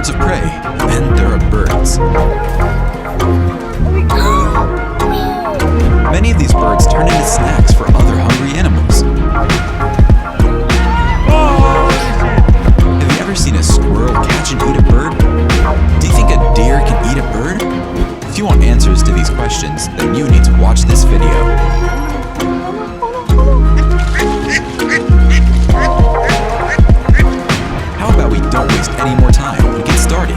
birds of prey, and then there are birds. Many of these birds turn into snacks for other hungry animals. Have you ever seen a squirrel catch and eat a bird? Do you think a deer can eat a bird? If you want answers to these questions, then you need to watch this video. How about we don't waste any more time and get started?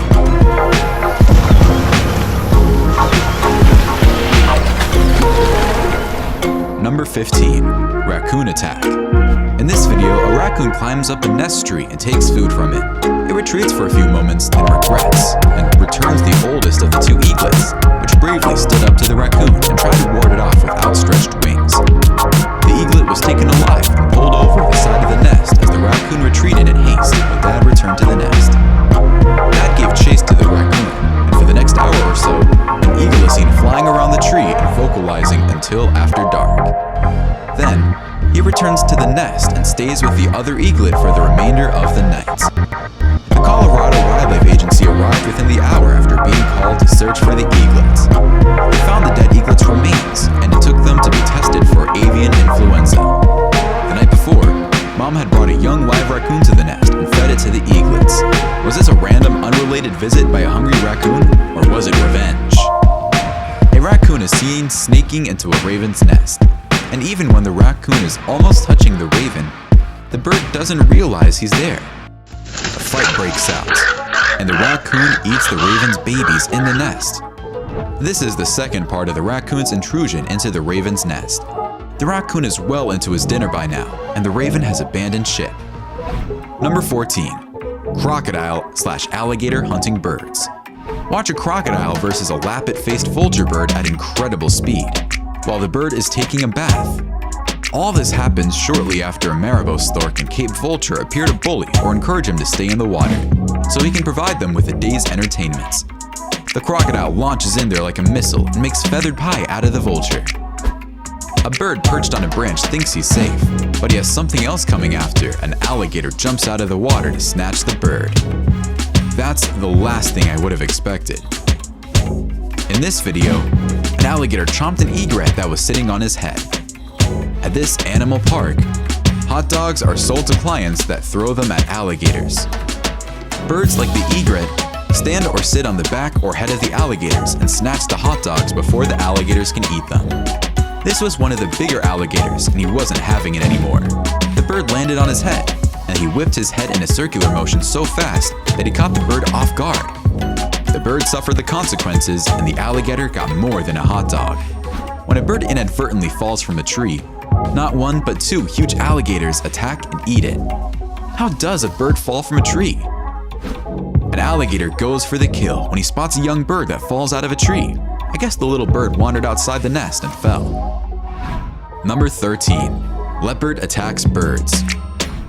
Number 15. Raccoon attack. In this video, a raccoon climbs up a nest tree and takes food from it. It retreats for a few moments, then regrets, and returns the oldest of the two eaglets, which bravely stood up to the raccoon and tried to ward it off with outstretched wings. The eaglet was taken alive and pulled over the side of the nest as the raccoon retreated in haste, but Dad returned to the nest. Dad gave chase to the raccoon, and for the next hour or so, an eagle is seen flying around the tree and vocalizing until after dark. Then, he returns to the nest and stays with the other eaglet for the remainder of the night. The Colorado Wildlife Agency arrived within the hour after being called to search for the eaglets. They found the dead eaglet's remains and took them to be tested for avian influenza. The night before, Mom had brought a young live raccoon to the nest and fed it to the eaglets. Was this a random, unrelated visit by a hungry raccoon, or was it revenge? A raccoon is seen snaking into a raven's nest. And even when the raccoon is almost touching the raven, the bird doesn't realize he's there. A fight breaks out, and the raccoon eats the raven's babies in the nest. This is the second part of the raccoon's intrusion into the raven's nest. The raccoon is well into his dinner by now, and the raven has abandoned ship. Number 14. Crocodile/alligator hunting birds. Watch a crocodile versus a lappet-faced vulture bird at incredible speed, while the bird is taking a bath. All this happens shortly after a marabou stork and Cape vulture appear to bully or encourage him to stay in the water, so he can provide them with a day's entertainment. The crocodile launches in there like a missile and makes feathered pie out of the vulture. A bird perched on a branch thinks he's safe, but he has something else coming after. An alligator jumps out of the water to snatch the bird. That's the last thing I would have expected. In this video, an alligator chomped an egret that was sitting on his head. At this animal park, hot dogs are sold to clients that throw them at alligators. Birds like the egret stand or sit on the back or head of the alligators and snatch the hot dogs before the alligators can eat them. This was one of the bigger alligators, and he wasn't having it anymore. The bird landed on his head, and he whipped his head in a circular motion so fast that he caught the bird off guard. The bird suffered the consequences, and the alligator got more than a hot dog. When a bird inadvertently falls from a tree, not one but two huge alligators attack and eat it. How does a bird fall from a tree? An alligator goes for the kill when he spots a young bird that falls out of a tree. I guess the little bird wandered outside the nest and fell. Number 13. Leopard attacks birds.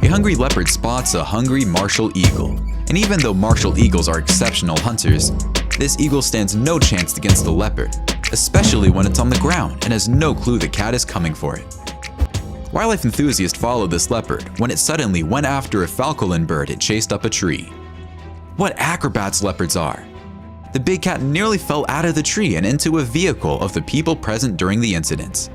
A hungry leopard spots a hungry martial eagle. And even though martial eagles are exceptional hunters, this eagle stands no chance against the leopard, especially when it's on the ground and has no clue the cat is coming for it. Wildlife enthusiasts followed this leopard when it suddenly went after a falcon bird it chased up a tree. What acrobats leopards are! The big cat nearly fell out of the tree and into a vehicle of the people present during the incident.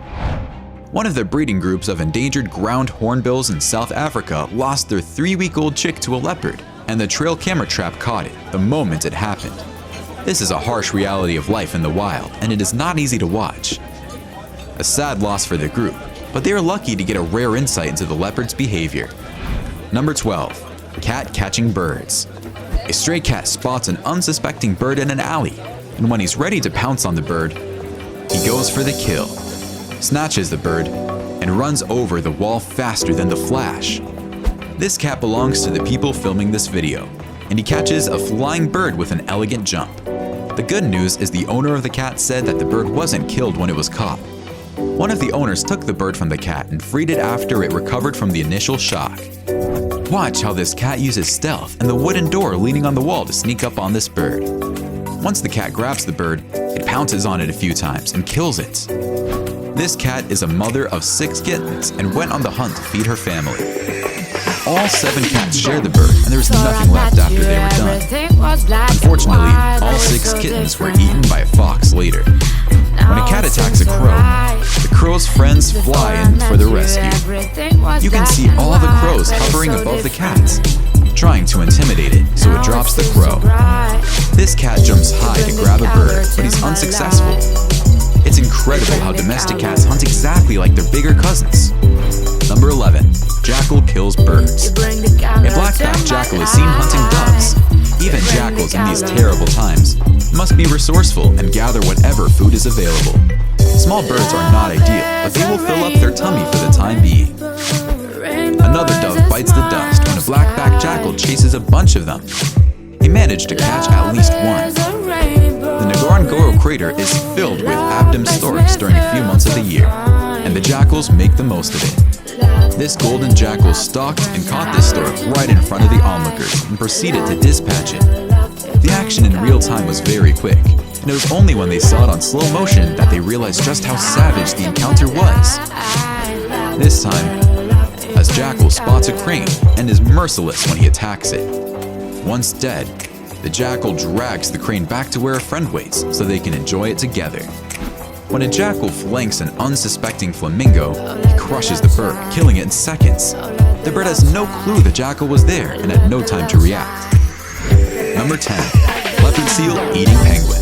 One of the breeding groups of endangered ground hornbills in South Africa lost their 3-week-old chick to a leopard, and the trail camera trap caught it the moment it happened. This is a harsh reality of life in the wild, and it is not easy to watch. A sad loss for the group, but they are lucky to get a rare insight into the leopard's behavior. Number 12. Cat catching birds. A stray cat spots an unsuspecting bird in an alley, and when he's ready to pounce on the bird, he goes for the kill, snatches the bird, and runs over the wall faster than the flash. This cat belongs to the people filming this video, and he catches a flying bird with an elegant jump. The good news is the owner of the cat said that the bird wasn't killed when it was caught. One of the owners took the bird from the cat and freed it after it recovered from the initial shock. Watch how this cat uses stealth and the wooden door leaning on the wall to sneak up on this bird. Once the cat grabs the bird, it pounces on it a few times and kills it. This cat is a mother of 6 kittens and went on the hunt to feed her family. All 7 cats shared the bird, and there was nothing left after they were done. Unfortunately, all 6 kittens were eaten by a fox later. When a cat attacks a crow, the crow's friends fly in for the rescue. You can see all the crows hovering above the cats, trying to intimidate it so it drops the crow. This cat jumps high to grab a bird, but he's unsuccessful. It's incredible how domestic cats hunt exactly like their bigger cousins. Number 11. Jackal kills birds. A black-backed jackal is seen hunting doves. Even jackals in these terrible times must be resourceful and gather whatever food is available. Small birds are not ideal, but they will fill up their tummy for the time being. Another dove bites the dust when a black-backed jackal chases a bunch of them. He managed to catch at least one. The Ngorongoro crater is filled with abdom storks during a few months of the year, and the jackals make the most of it. This golden jackal stalked and caught this stork right in front of the onlookers and proceeded to dispatch it. The action in real time was very quick, and it was only when they saw it on slow motion that they realized just how savage the encounter was. This time, as Jackal spots a crane and is merciless when he attacks it. Once dead, the jackal drags the crane back to where a friend waits so they can enjoy it together. When a jackal flanks an unsuspecting flamingo, he crushes the bird, killing it in seconds. The bird has no clue the jackal was there and had no time to react. Number 10. Leopard seal eating penguin.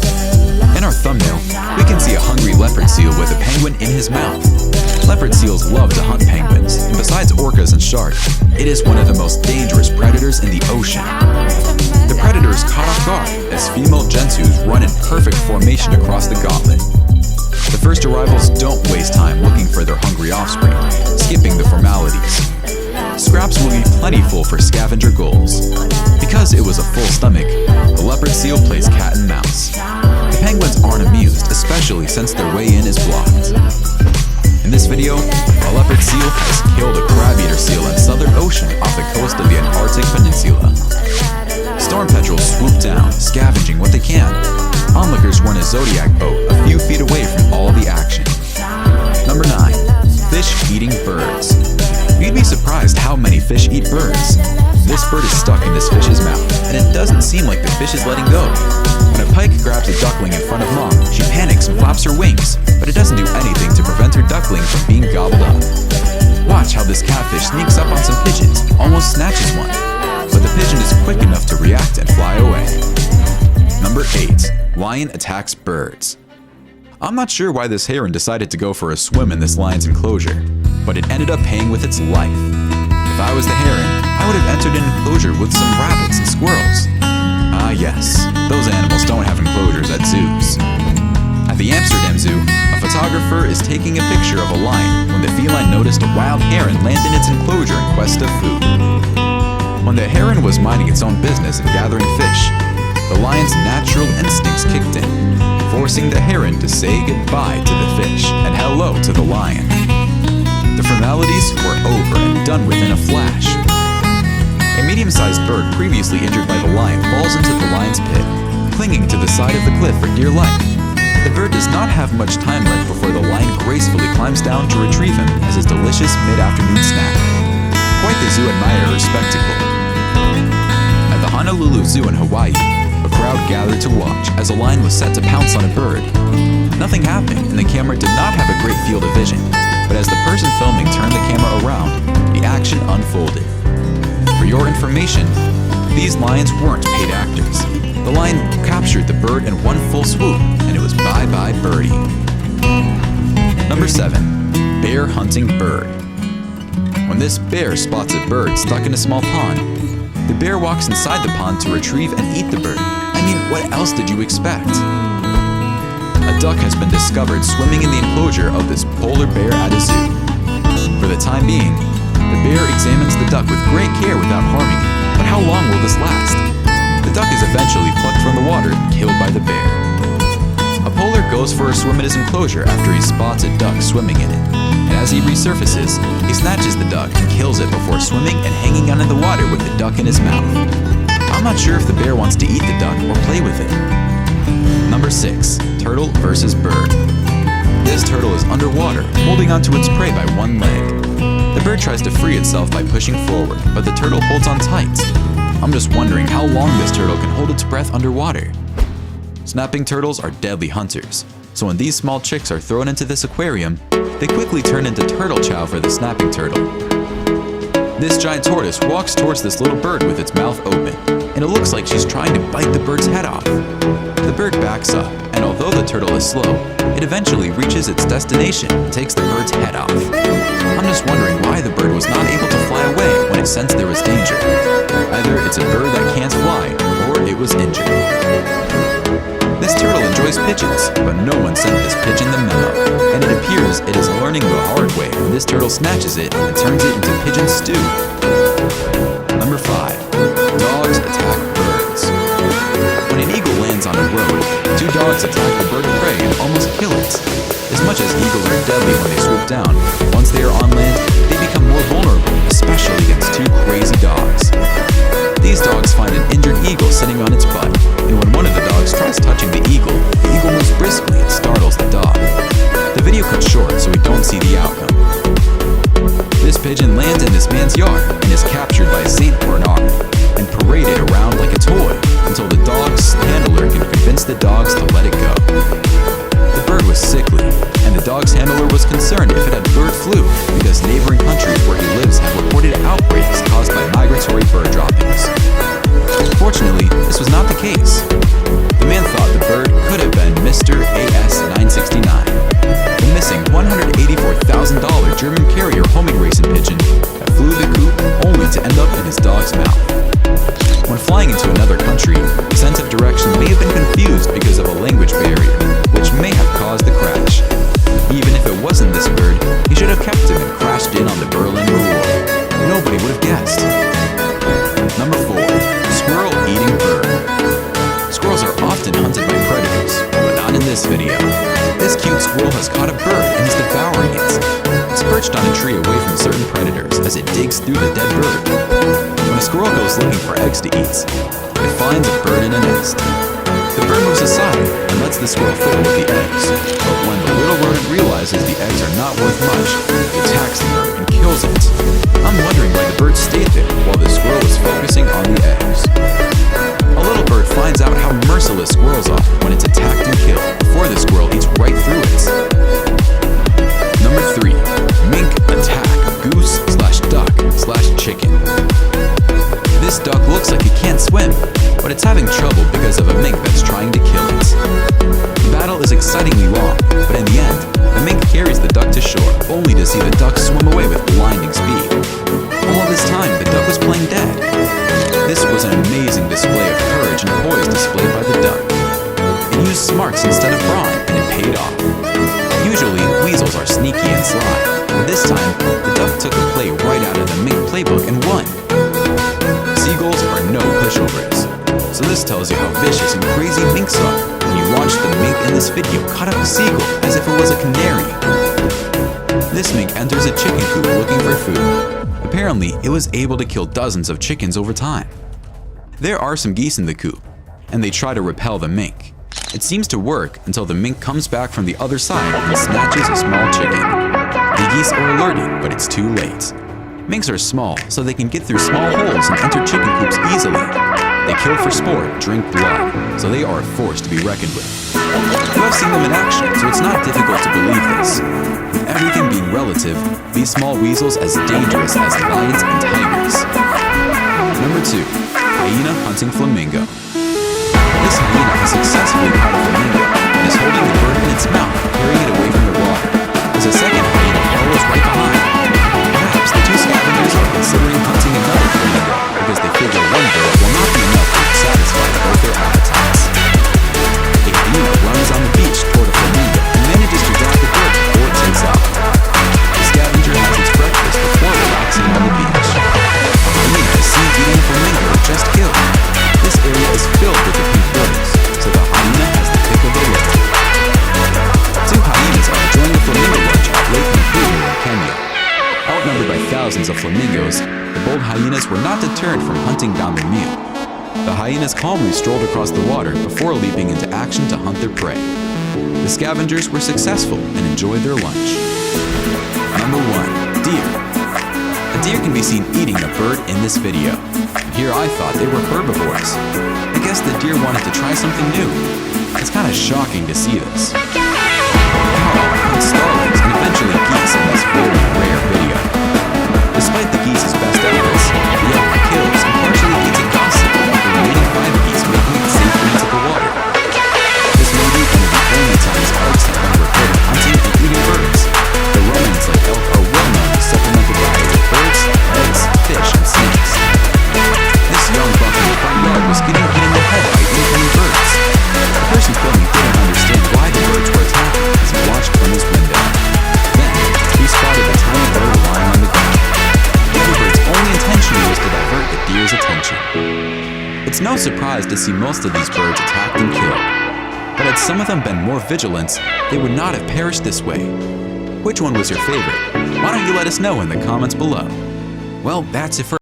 In our thumbnail, we can see a hungry leopard seal with a penguin in his mouth. Leopard seals love to hunt penguins, and besides orcas and sharks, it is one of the most dangerous predators in the ocean. The predator is caught off guard as female gentoos run in perfect formation across the gauntlet. The first arrivals don't waste time looking for their hungry offspring, skipping the formalities. Scraps will be plentiful for scavenger goals. Because it was a full stomach, the leopard seal plays cat and mouse. The penguins aren't amused, especially since their way in is blocked. In this video, a leopard seal has killed a crab-eater seal in Southern Ocean off the coast of the Antarctic Peninsula. Storm petrels swoop down, scavenging what they can. Onlookers run a zodiac boat a few feet away from all the action. Number 9. Fish eating birds. You'd be surprised how many fish eat birds. This bird is stuck in this fish's mouth, and it doesn't seem like the fish is letting go. When a pike grabs a duckling in front of mom, she panics and flaps her wings, but it doesn't do anything to prevent her duckling from being gobbled up. Watch how this catfish sneaks up on some pigeons, almost snatches one, but the pigeon is quick enough to react and fly away. Number 8. Lion attacks birds. I'm not sure why this heron decided to go for a swim in this lion's enclosure, but it ended up paying with its life. If I was the heron, I would have entered an enclosure with some rabbits and squirrels. Ah yes, those animals don't have enclosures at zoos. At the Amsterdam Zoo, a photographer is taking a picture of a lion when the feline noticed a wild heron land in its enclosure in quest of food. When the heron was minding its own business and gathering fish, the lion's natural instincts kicked in, forcing the heron to say goodbye to the fish and hello to the lion. The formalities were over and done with in a flash. A medium-sized bird previously injured by the lion falls into the lion's pit, clinging to the side of the cliff for dear life. The bird does not have much time left before the lion gracefully climbs down to retrieve him as his delicious mid-afternoon snack. Quite the zoo admirer spectacle. At the Honolulu Zoo in Hawaii, a crowd gathered to watch as a lion was set to pounce on a bird. Nothing happened, and the camera did not have a great field of vision, but as the person filming turned the camera around, the action unfolded. For your information, these lions weren't paid actors. The lion captured the bird in one full swoop, and it was bye-bye birdie. Number 7. Bear hunting bird. When this bear spots a bird stuck in a small pond, the bear walks inside the pond to retrieve and eat the bird. I mean, what else did you expect? A duck has been discovered swimming in the enclosure of this polar bear at a zoo. For the time being, the bear examines the duck with great care without harming it. But how long will this last? The duck is eventually plucked from the water and killed by the bear. A polar goes for a swim in his enclosure after he spots a duck swimming in it. And as he resurfaces, he snatches the duck and kills it before swimming and hanging out in the water with the duck in his mouth. I'm not sure if the bear wants to eat the duck or play with it. Number 6. Turtle versus bird. This turtle is underwater, holding onto its prey by one leg. The bird tries to free itself by pushing forward, but the turtle holds on tight. I'm just wondering how long this turtle can hold its breath underwater. Snapping turtles are deadly hunters, so when these small chicks are thrown into this aquarium, they quickly turn into turtle chow for the snapping turtle. This giant tortoise walks towards this little bird with its mouth open, and it looks like she's trying to bite the bird's head off. The bird backs up, and although the turtle is slow, it eventually reaches its destination and takes the bird's head off. I'm just wondering why the bird was not able to fly away when it sensed there was danger. Either it's a bird that can't fly, or it was injured. This turtle enjoys pigeons, but no one sent this pigeon the memo, and it appears it is learning the hard way when this turtle snatches it and turns it into pigeon stew. Number 5. Dogs attack birds. When an eagle lands on a road, 2 dogs attack the bird of prey and almost kill it. As much as eagles are deadly when they swoop down, once they are on land, they become more vulnerable, especially against 2 crazy dogs. These dogs find an injured eagle sitting on its butt, and when one of the dogs tries touching the eagle moves briskly and startles the dog. The video cuts short so we don't see the outcome. This pigeon lands in this man's yard and is captured by St. Bernard and paraded around like a toy until the dog's handler can convince the dogs to let it go. The bird was sickly, and the dog's handler was concerned if it had bird flu because neighboring countries where he lives have reported outbreaks caused by migratory bird droppings. Fortunately, this was not the case. The man thought the bird could have been Mr. AS-969, the missing $184,000 German carrier homing racing pigeon that flew the coop only to end up in his dog's mouth. When flying into another country, the sense of direction may have been confused because of a language barrier, which may have caused the crash. Even if it wasn't this bird, he should have kept him and crashed in on the Berlin Wall. Nobody would have guessed. Number 4. Squirrel eating bird. Squirrels are often hunted by predators, but not in this video. This cute squirrel has caught a bird and is devouring it. It's perched on a tree away from certain predators as it digs through the dead bird. When a squirrel goes looking for eggs to eat, it finds a bird in a nest. The bird moves aside and lets the squirrel fiddle with the eggs, but when the little rodent realizes the eggs are not worth much, it attacks the bird and kills it. I'm wondering why the bird stayed there while the squirrel was focusing on the eggs. A little bird finds out how merciless squirrels are when it's attacked and killed before the squirrel eats right through it. Number 3. Mink attack goose/duck/chicken. This duck looks like it can't swim, but it's having trouble because of a mink that's trying to kill it. The battle is excitingly long, but in the end, the mink carries the duck to shore, only to see the duck swim away with blinding speed. All this time, the duck was playing dead. This was an amazing display of courage and poise displayed by the duck. It used smarts instead of brawn, and it paid off. Usually, weasels are sneaky and sly, but this time, the duck took a play right out of the mink playbook and won. Seagulls are no pushovers, so this tells you how vicious and crazy minks are when you watch the mink in this video cut up a seagull as if it was a canary. This mink enters a chicken coop looking for food. Apparently, it was able to kill dozens of chickens over time. There are some geese in the coop, and they try to repel the mink. It seems to work until the mink comes back from the other side and snatches a small chicken. The geese are alerted, but it's too late. Minks are small, so they can get through small holes and enter chicken coops easily. They kill for sport, drink blood, so they are a force to be reckoned with. You have seen them in action, so it's not difficult to believe this. With everything being relative, these small weasels as dangerous as lions and tigers. Number 2. Hyena hunting flamingo. This hyena has successfully caught a flamingo and is holding the bird in its mouth, carrying it away from the water, as a second hyena follows right behind. Perhaps the 2 scavengers are considering hunting another flamingo because they figure one bird will not be enough to satisfy both their appetites. A hyena runs on the beach toward a flamingo and manages to grab the bird before it takes off. The scavenger has its breakfast before relaxing on the beach. A hyena is seen eating a flamingo it just killed. This area is filled with the pink birds, so the hyena has the pick of the litter. 2 hyenas are enjoying a flamingo lunch at Lake Nakuru in Kenya. Outnumbered by thousands of flamingos, the bold hyenas were not deterred from hunting down their meal. The hyenas calmly strolled across the water before leaping into action to hunt their prey. The scavengers were successful and enjoyed their lunch. Number 1. Deer. deer can be seen eating the bird in this video. Here I thought they were herbivores. I guess the deer wanted to try something new. It's kind of shocking to see this. Carl put starlings and eventually geese in this very rare video. Despite the geese's best efforts, the elk kills and partially eats a gossip about the remaining 5 geese making it safely into the water. This may be one of the only times elks have been reported hunting and eating birds. The ruminants like elk are well known to supplement the diet with birds, eggs, fish, and snakes. This young buck in the front yard was getting hit in the head by incoming birds. The person filming didn't understand why the birds were attacking as he watched from his window. Then, he spotted a tiny bird lying on the ground. The other bird's only intention was to divert the deer's attention. It's no surprise to see most of these birds attacked and killed. But had some of them been more vigilant, they would not have perished this way. Which one was your favorite? Why don't you let us know in the comments below? Well, that's it for